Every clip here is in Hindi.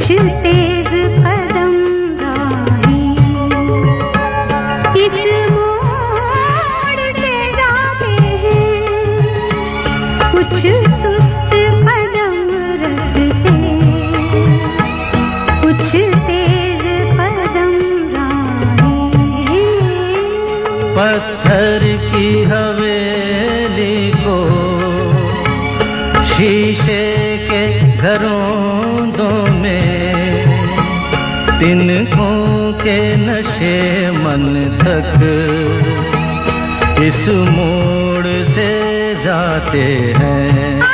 कुछ तेज कदम राही इस मोड़ से जाते हैं, कुछ सुस्त कदम रस्ते, कुछ तेज कदम राही। पत्थर की हवेली को शीशे के घरों में तिनकों के नशे मन तक इस मोड़ से जाते हैं।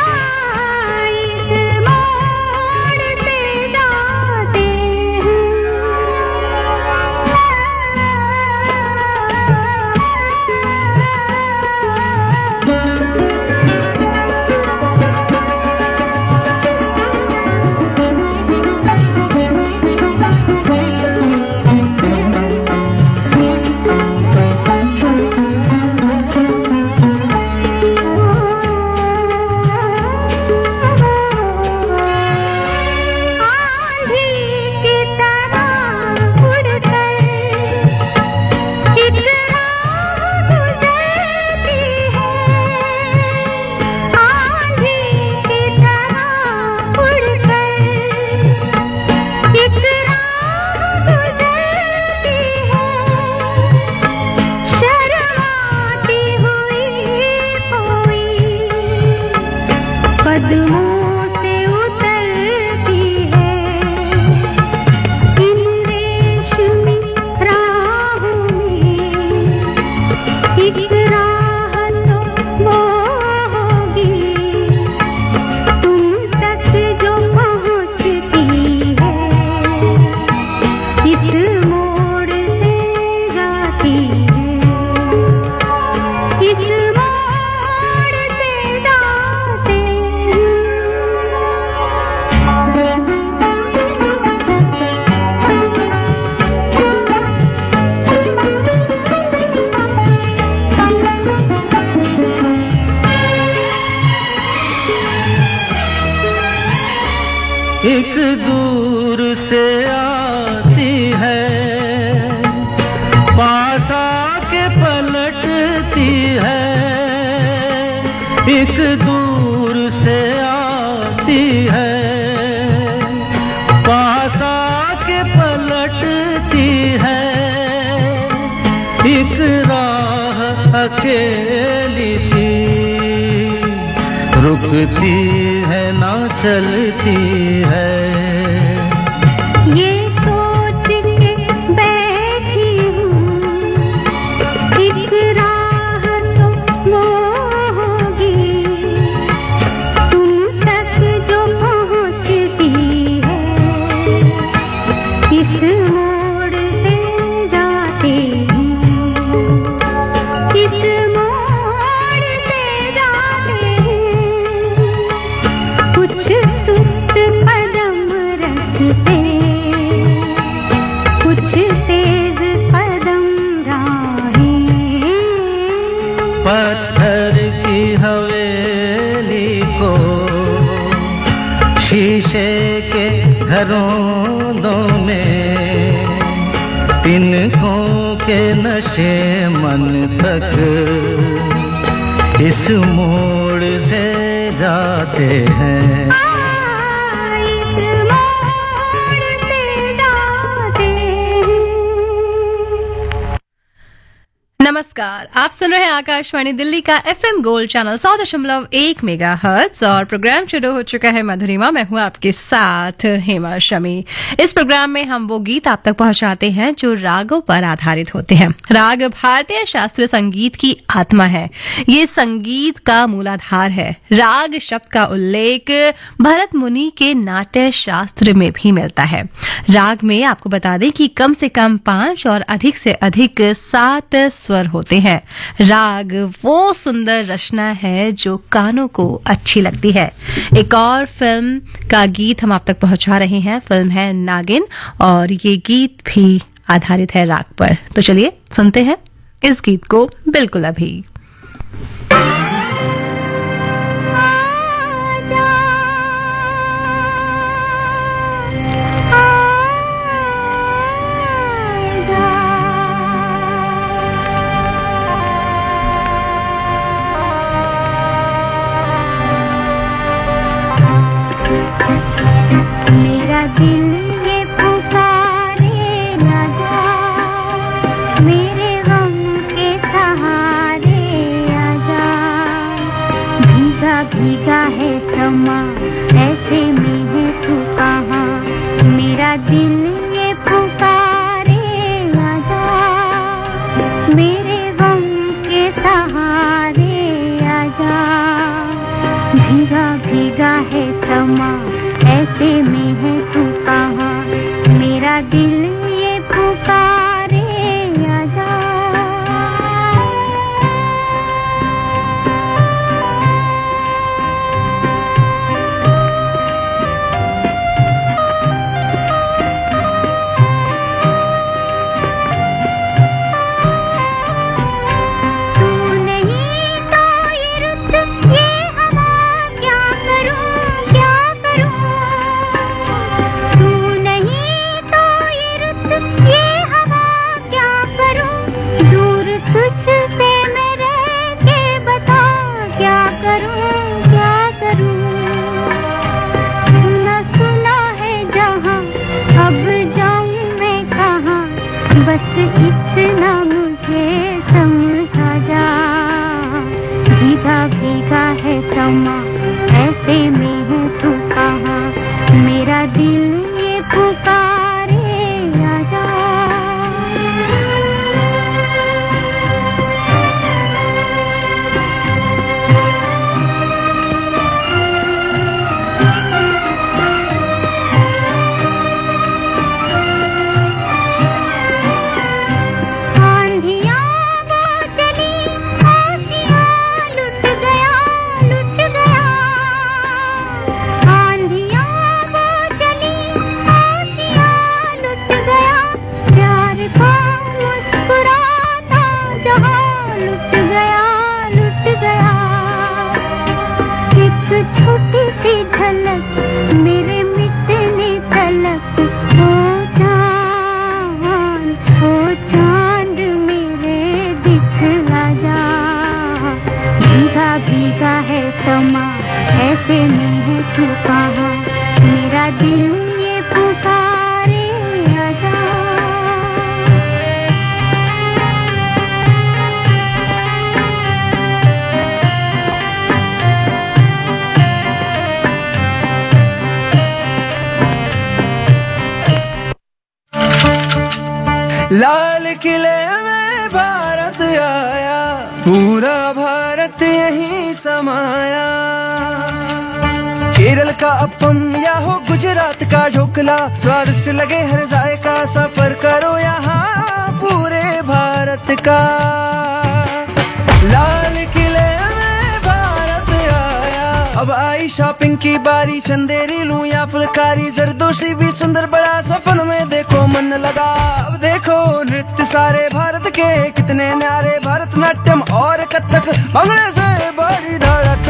एक दूर से आती है, पास आके पलटती है। एक दूर से आती है, पास आके पलटती है। एक राह अकेली सी रुकती है ना चलती है। ये सोच के बैठी हूँ एक राह तो वो होगी तुम तक जो पहुँचती है। इस मोड़ से जाते हैं, इस मोड़ से जाते हैं, कुछ सुस्त कदम रस्ते, कुछ तेज कदम राहें। पत्थर की हवेली को शीशे के घरों में तिनकों के नशे मन तक इस मोड़ से जाते हैं। इस मोड़ से जाते हैं। नमस्कार, आप सुन रहे हैं आकाशवाणी दिल्ली का FM गोल्ड चैनल 100.1 मेगाहर्ट्ज और प्रोग्राम शुरू हो चुका है मधुरिमा। मैं हूं आपके साथ हेमा शमी। इस प्रोग्राम में हम वो गीत आप तक पहुंचाते हैं जो रागों पर आधारित होते हैं। राग भारतीय शास्त्रीय संगीत की आत्मा है, ये संगीत का मूलाधार है। राग शब्द का उल्लेख भरत मुनि के नाट्य शास्त्र में भी मिलता है। राग में आपको बता दें कि कम से कम 5 और अधिक से अधिक 7 स्वर होते हैं। राग वो सुंदर रचना है जो कानों को अच्छी लगती है। एक और फिल्म का गीत हम आप तक पहुंचा रहे हैं। फिल्म है नागिन और ये गीत भी आधारित है राग पर। तो चलिए सुनते हैं इस गीत को बिल्कुल अभी। मेरा दिल ये पुकारे आजा, मेरे गम के सहारे आजा। भीगा भीगा है समा, ऐसे में है तू कहाँ, मेरा दिल ये पुकारे आजा। बस इतना मुझे समझा जा, भीगा भीगा है समा, ऐसे में है तू कहाँ, मेरा दिल ये पुकारे आजा। छोटी सी झलक मेरे मिटने तलक, ओ चांद मेरे दिखला जा। भीगा भीगा है समा, ऐसे में है तू कहाँ, मेरा दिल ये पुकारे आजा। लाल किले में भारत आया, पूरा भारत यहीं समाया। केरल का अपम या हो गुजरात का ढोकला, स्वादिष्ट लगे हर जायका, सफर करो यहाँ पूरे भारत का। लाल किले में भारत आया, अब आई शॉपिंग की बारी, चंदेरी लूं या फुलकारी, जरदोशी भी सुंदर बड़ा, सपन में देखो मन लगा। अब देखो नृत्य सारे भारत के कितने न्यारे, भरतनाट्यम और कथक, भंगड़े से बड़ी धड़क।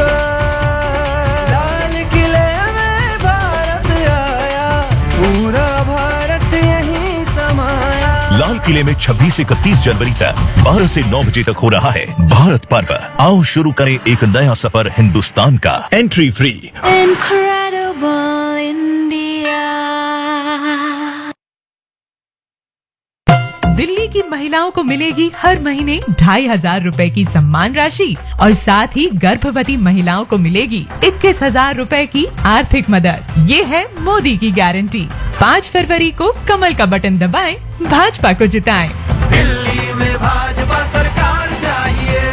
लाल किले में भारत आया, पूरा भारत यहीं समाया। लाल किले में 26 से 31 जनवरी तक 12 से 9 बजे तक हो रहा है भारत पर्व। आओ शुरू करें एक नया सफर हिंदुस्तान का, entry free. Incredible India। Delhi की महिलाओं को मिलेगी हर महीने 2,500 रुपए की सम्मान राशि और साथ ही गर्भवती महिलाओं को मिलेगी 21,000 रुपए की आर्थिक मदद। ये है मोदी की गारंटी। 5 फरवरी को कमल का बटन दबाएं, भाजपा को जिताएं। दिल्ली में भाजपा सरकार चाहिए।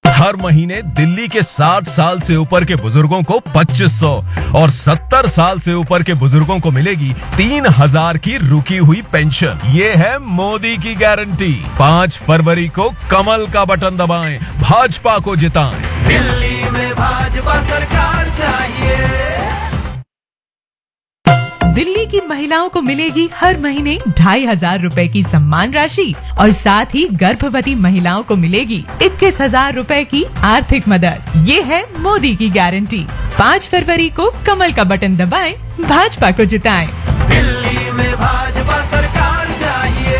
हर महीने दिल्ली के 60 साल से ऊपर के बुजुर्गों को 2,500 और 70 साल से ऊपर के बुजुर्गों को मिलेगी 3,000 की रुकी हुई पेंशन। ये है मोदी की गारंटी। 5 फरवरी को कमल का बटन दबाएं, भाजपा को जिताएं। दिल्ली में भाजपा सरकार चाहिए। दिल्ली की महिलाओं को मिलेगी हर महीने 2,500 रुपए की सम्मान राशि और साथ ही गर्भवती महिलाओं को मिलेगी 21,000 रुपए की आर्थिक मदद। ये है मोदी की गारंटी। 5 फरवरी को कमल का बटन दबाएं, भाजपा को जिताएं। दिल्ली में भाजपा सरकार चाहिए।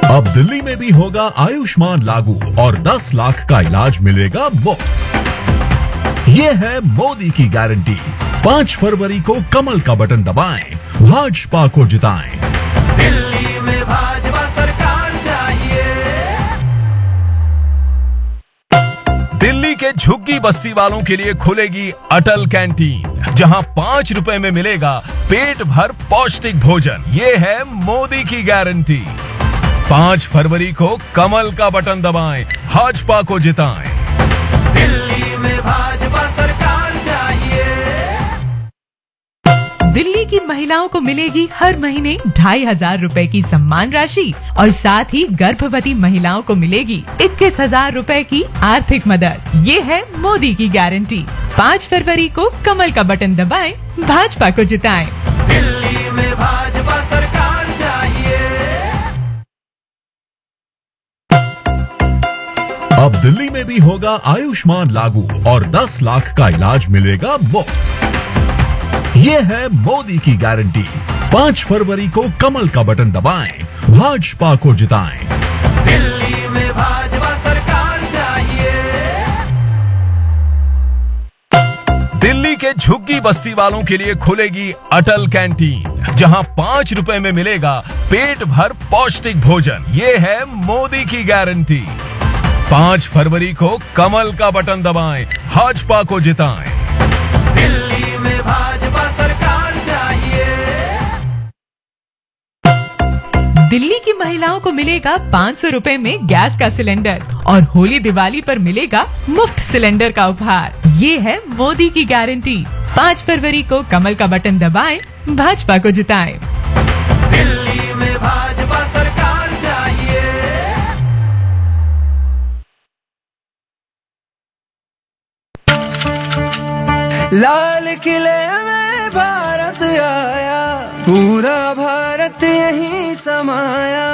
अब दिल्ली में भी होगा आयुष्मान लागू और 10 लाख का इलाज मिलेगा मुफ्त। ये है मोदी की गारंटी। 5 फरवरी को कमल का बटन दबाएं, भाजपा को जिताएं। दिल्ली में भाजपा सरकार चाहिए। दिल्ली के झुग्गी बस्ती वालों के लिए खुलेगी अटल कैंटीन, जहां 5 रुपए में मिलेगा पेट भर पौष्टिक भोजन। ये है मोदी की गारंटी। 5 फरवरी को कमल का बटन दबाएं, भाजपा को जिताएं। दिल्ली में भाजपा सरकार चाहिए। दिल्ली की महिलाओं को मिलेगी हर महीने 2,500 रुपए की सम्मान राशि और साथ ही गर्भवती महिलाओं को मिलेगी 21,000 रुपए की आर्थिक मदद। ये है मोदी की गारंटी। 5 फरवरी को कमल का बटन दबाएं, भाजपा को जिताएं। दिल्ली में भाजपा सरकार चाहिए। अब दिल्ली में भी होगा आयुष्मान लागू और 10 लाख का इलाज मिलेगा मुफ्त। ये है मोदी की गारंटी। 5 फरवरी को कमल का बटन दबाएं, भाजपा को जिताएं। दिल्ली में भाजपा सरकार चाहिए। दिल्ली के झुग्गी बस्ती वालों के लिए खुलेगी अटल कैंटीन, जहां 5 रुपए में मिलेगा पेट भर पौष्टिक भोजन। ये है मोदी की गारंटी। 5 फरवरी को कमल का बटन दबाएं, भाजपा को जिताएं। दिल्ली में भाजपा सरकार चाहिए। दिल्ली की महिलाओं को मिलेगा 500 रुपए में गैस का सिलेंडर और होली दिवाली पर मिलेगा मुफ्त सिलेंडर का उपहार। ये है मोदी की गारंटी। 5 फरवरी को कमल का बटन दबाएं, भाजपा को जिताएं। दिल्ली में भाजपा सरकार चाहिए। लाल किले में भारत आया, पूरा भारत यहीं समाया।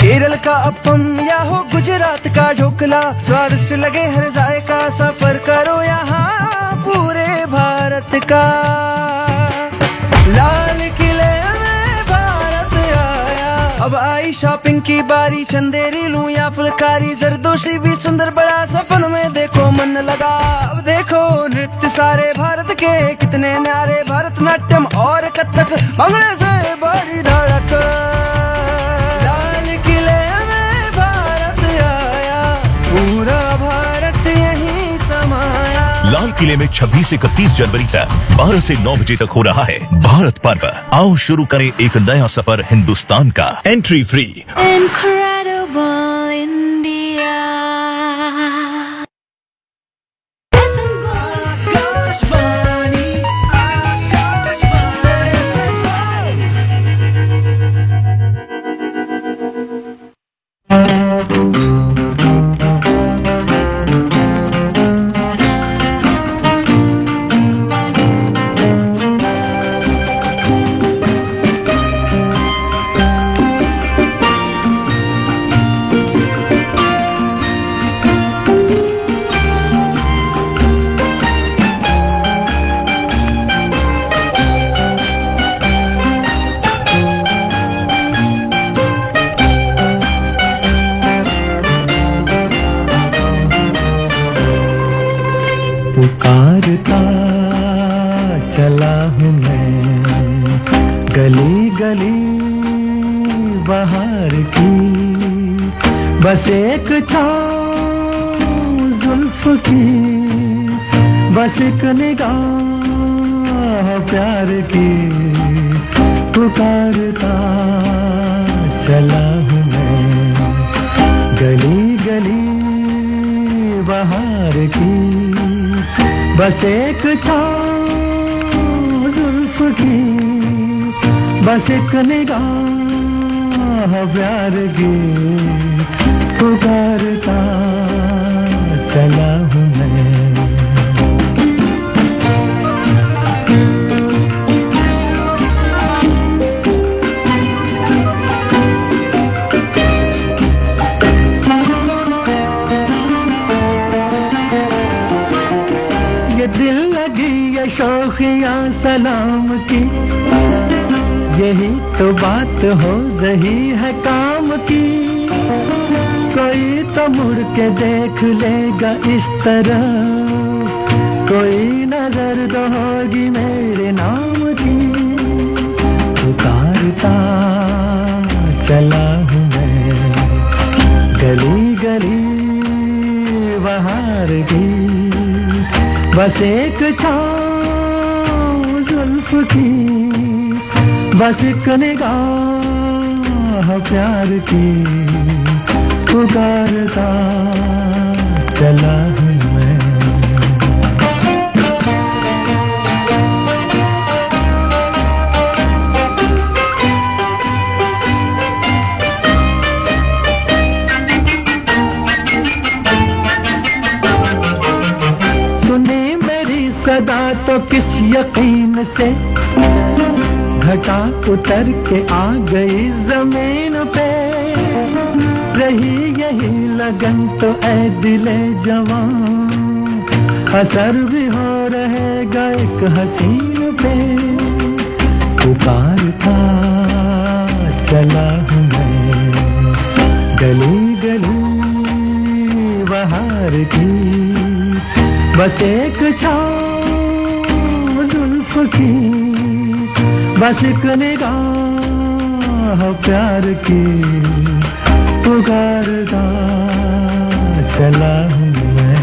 केरल का अपम या हो गुजरात का ढोकला, स्वादिष्ट लगे हर जायका, सफर करो यहाँ पूरे भारत का। लाल किले में भारत आया, अब आई शॉपिंग की बारी, चंदेरी लूं या फुलकारी, जरदोशी भी सुंदर बड़ा सपन में देखो मन लगा। अब देखो नृत्य सारे भारत के कितने न्यारे, भरतनाट्यम और कथक भंगड़े से बड़ी धड़क। लाल किले में भारत आया, पूरा भारत यहीं समाया। लाल किले में 26 से 31 जनवरी तक 12 से 9 बजे तक हो रहा है भारत पर्व। आओ शुरू करें एक नया सफर हिंदुस्तान का। Entry free. Incredible India. Akashvani, पुकारता चला हूँ मैं गली गली बाहर की, बस एक छाँव जुल्फ की, बस एक निगाह प्यार की। पुकारता चला हूँ मैं गली गली बाहर की, बस एक छाँव जुल्फ की, बस एक निगाह प्यार की। पुकारता चला हूँ मैं। ये दिल लगी ये शौकियाँ सलाम की, यही तो बात हो रही है काम की। कोई तो मुड़ के देख लेगा इस तरह, कोई नजर तो होगी मेरे नाम की। पुकारता चला हूँ मैं गली गली बस एक छाँव जुल्फ की, बस एक निगाह प्यार की, पुकारता चला हूँ मैं। सुने मेरी सदा तो किस यकीन से घटा उतर के आ गई जमीन पे, रही यही लगन तो ऐ दिले जवान, असर भी हो रहेगा एक हसीन पे, पुकारता चला हूँ मैं गली गली बहार की, बस एक छाँव जुल्फ की, बस एक निगाह प्यार की, पुकारता चला हूँ मैं।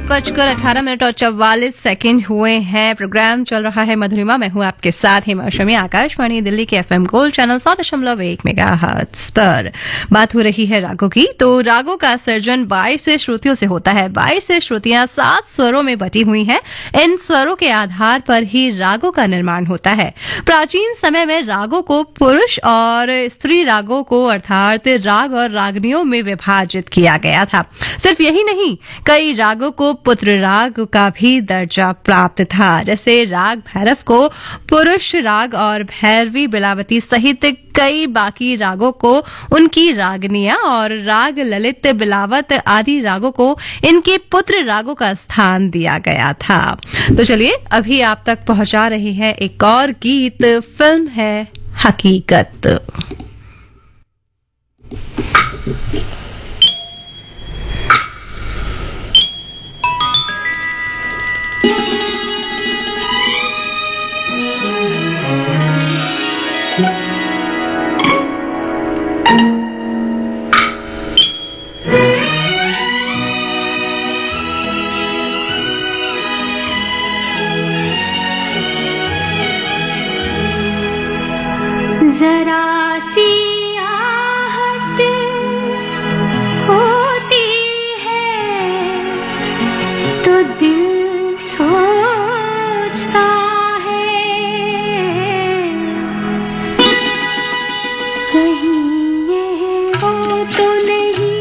बजकर 18 मिनट और 44 सेकंड हुए हैं। प्रोग्राम चल रहा है मधुरिमा, मैं हूं आपके साथ हेमा शमी, आकाशवाणी दिल्ली के एफएम गोल्ड चैनल 100.1 मेगाहर्ट्ज पर। बात हो रही है रागों की, तो रागों का सर्जन 22 श्रुतियों से होता है। 22 श्रुतियां 7 स्वरों में बटी हुई हैं। इन स्वरों के आधार पर ही रागों का निर्माण होता है। प्राचीन समय में रागों को पुरुष और स्त्री रागों को अर्थात राग और रागनियों में विभाजित किया गया था। सिर्फ यही नहीं, कई रागों को पुत्र राग का भी दर्जा प्राप्त था। जैसे राग भैरव को पुरुष राग और भैरवी बिलावती सहित कई बाकी रागों को उनकी रागनियां और राग ललित बिलावत आदि रागों को इनके पुत्र रागों का स्थान दिया गया था। तो चलिए अभी आप तक पहुंचा रही है एक और गीत, फिल्म है हकीकत। जरा सी आहट होती है तो दिल सोचता है, कहीं ये वो तो नहीं,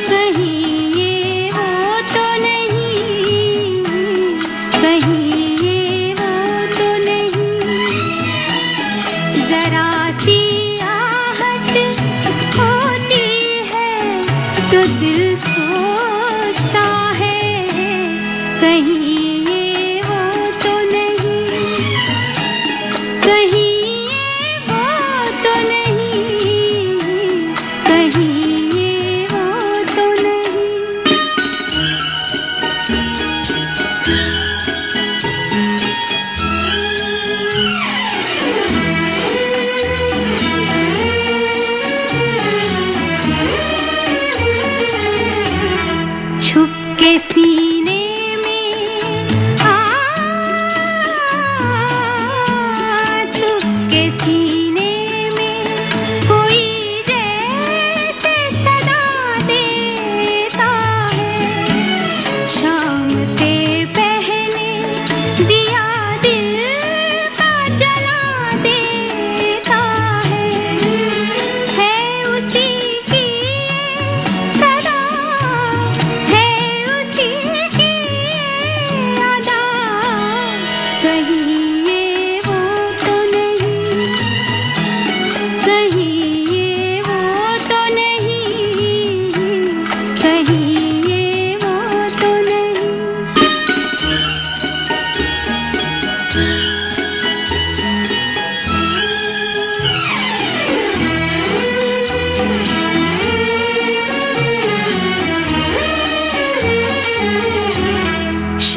कहीं ये वो तो नहीं, कहीं ये वो तो नहीं। जरा सी आहट होती है तो दिल सोचता है, कहीं ये वो तो नहीं, कहीं ये वो तो नहीं, कहीं ये वो तो नहीं।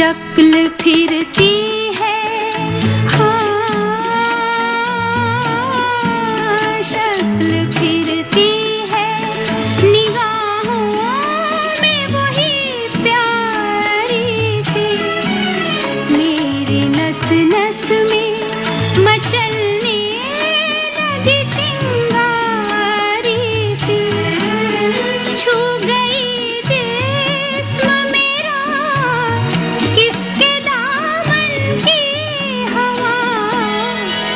शक्ल फिरती है, हाँ, शक्ल फिरती है, निगाहों में वही प्यारी सी, मेरे नस नस में मचलने लगी चिंगारी सी, छू गई जिस्म मेरा किसके दामन की हवा,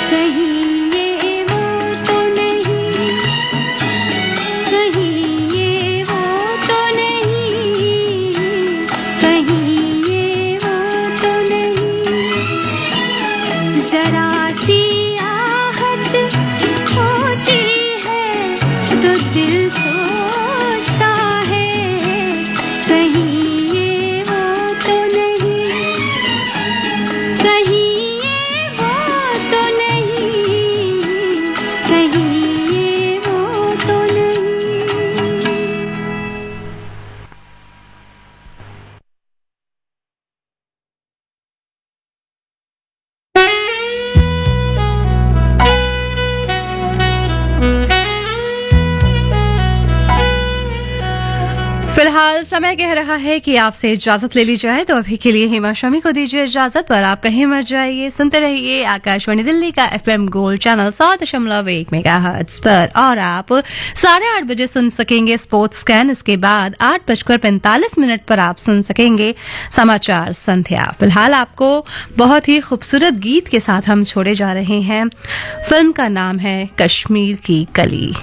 कहीं ये वो तो नहीं, कहीं ये वो तो नहीं, कहीं ये वो तो नहीं, जरा सी आहट होती है तो दिल सोचता है, कहीं ये वो तो नहीं, कहीं ये वो तो नहीं, कहीं ये वो तो नहीं। फिलहाल समय कह रहा है कि आपसे इजाजत ले ली जाए, तो अभी के लिए हेमा शमी को दीजिए इजाजत। पर आप कहीं मत जाइए, सुनते रहिए आकाशवाणी दिल्ली का FM गोल्ड चैनल 100.1 मेगाहर्ट्ज पर। और आप 8:30 बजे सुन सकेंगे स्पोर्ट्स स्कैन। इसके बाद 8:45 पर आप सुन सकेंगे समाचार संध्या। फिलहाल आपको बहुत ही खूबसूरत गीत के साथ हम छोड़े जा रहे हैं। फिल्म का नाम है कश्मीर की कली।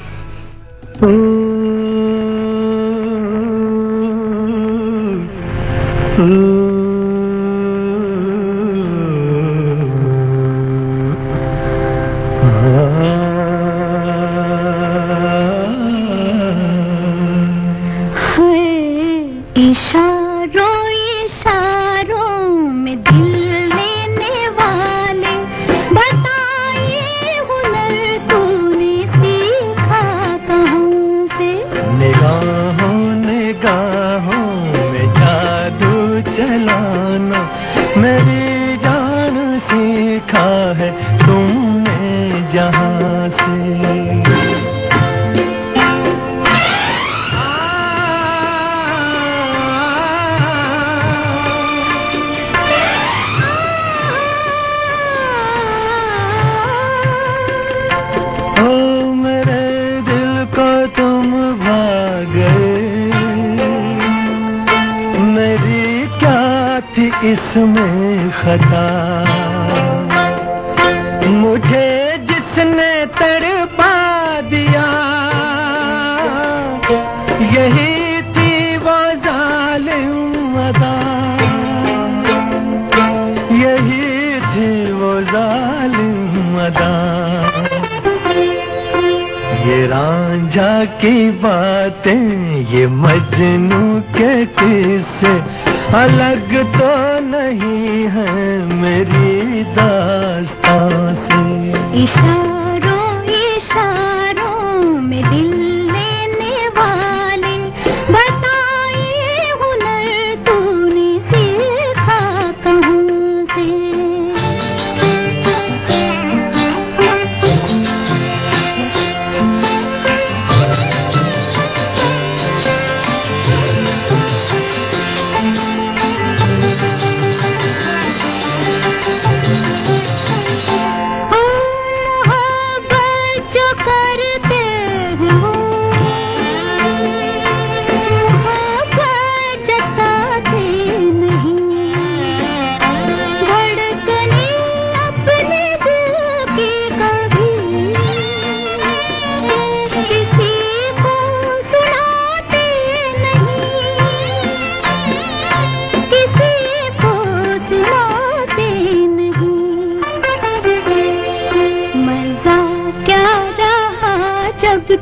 इशारों इशारों में दिल लेने वाले, बताइए हुनर तूने सीखा कहाँ से, निगाहों निगाहों में जादू चलाना मेरी जान सीखा है तुमने जहाँ से। इसमें खता मुझे जिसने तड़पा दिया, यही थी वो जालिम अदा, यही थी वो जालिम अदा। ये रांझा की बातें, ये मजनू के किस्से अलग तो नहीं है मेरी दास्तां से। इशारों इशारों में दिल लेने वाले, बताइए हुनर तूने सीखा कहाँ से।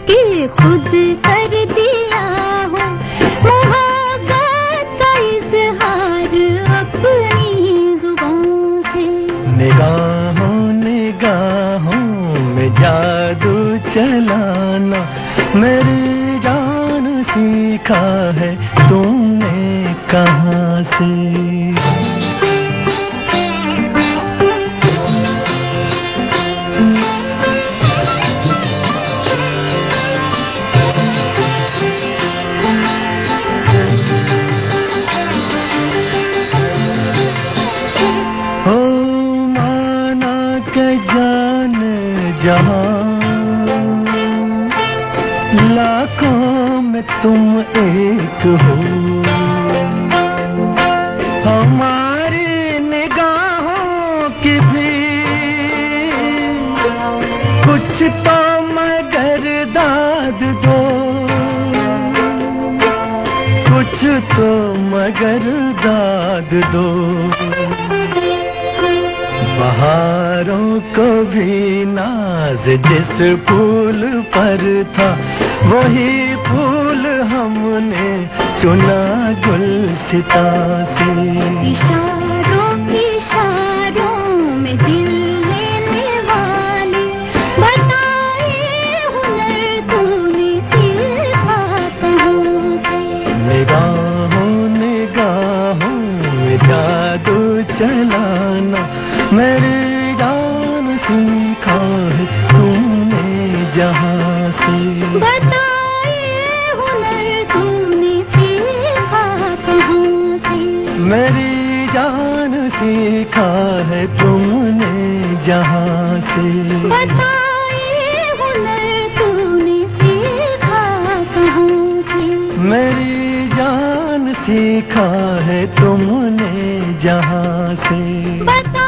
के खुद कर दिया हो मोहब्बत का इजहार अपनी जुबान से। निगाहों निगाहों में जादू चलाना मेरी जान सीखा है तुमने कहाँ से। लाखों में तुम एक हो, हमारी निगाहों की भी कुछ तो मगर दाद दो, कुछ तो मगर दाद दो। बहारों को भी नाज जिस फूल पर था, वही फूल हमने चुना गुलसिता से। इशारों इशारों में दिल लेने वाले, बताए हुनर तूने सीखा कहाँ से। निगाहों निगाहों में जादू चलाना मेरी जान सीखा है तुमने जहाँ से। बताए हुनर तूने सीखा कहाँ से। मेरी जान सीखा है तुमने जहाँ से। बताए हुनर तूने सीखा कहाँ से। मेरी जान सीखा है तुमने जहाँ से। बता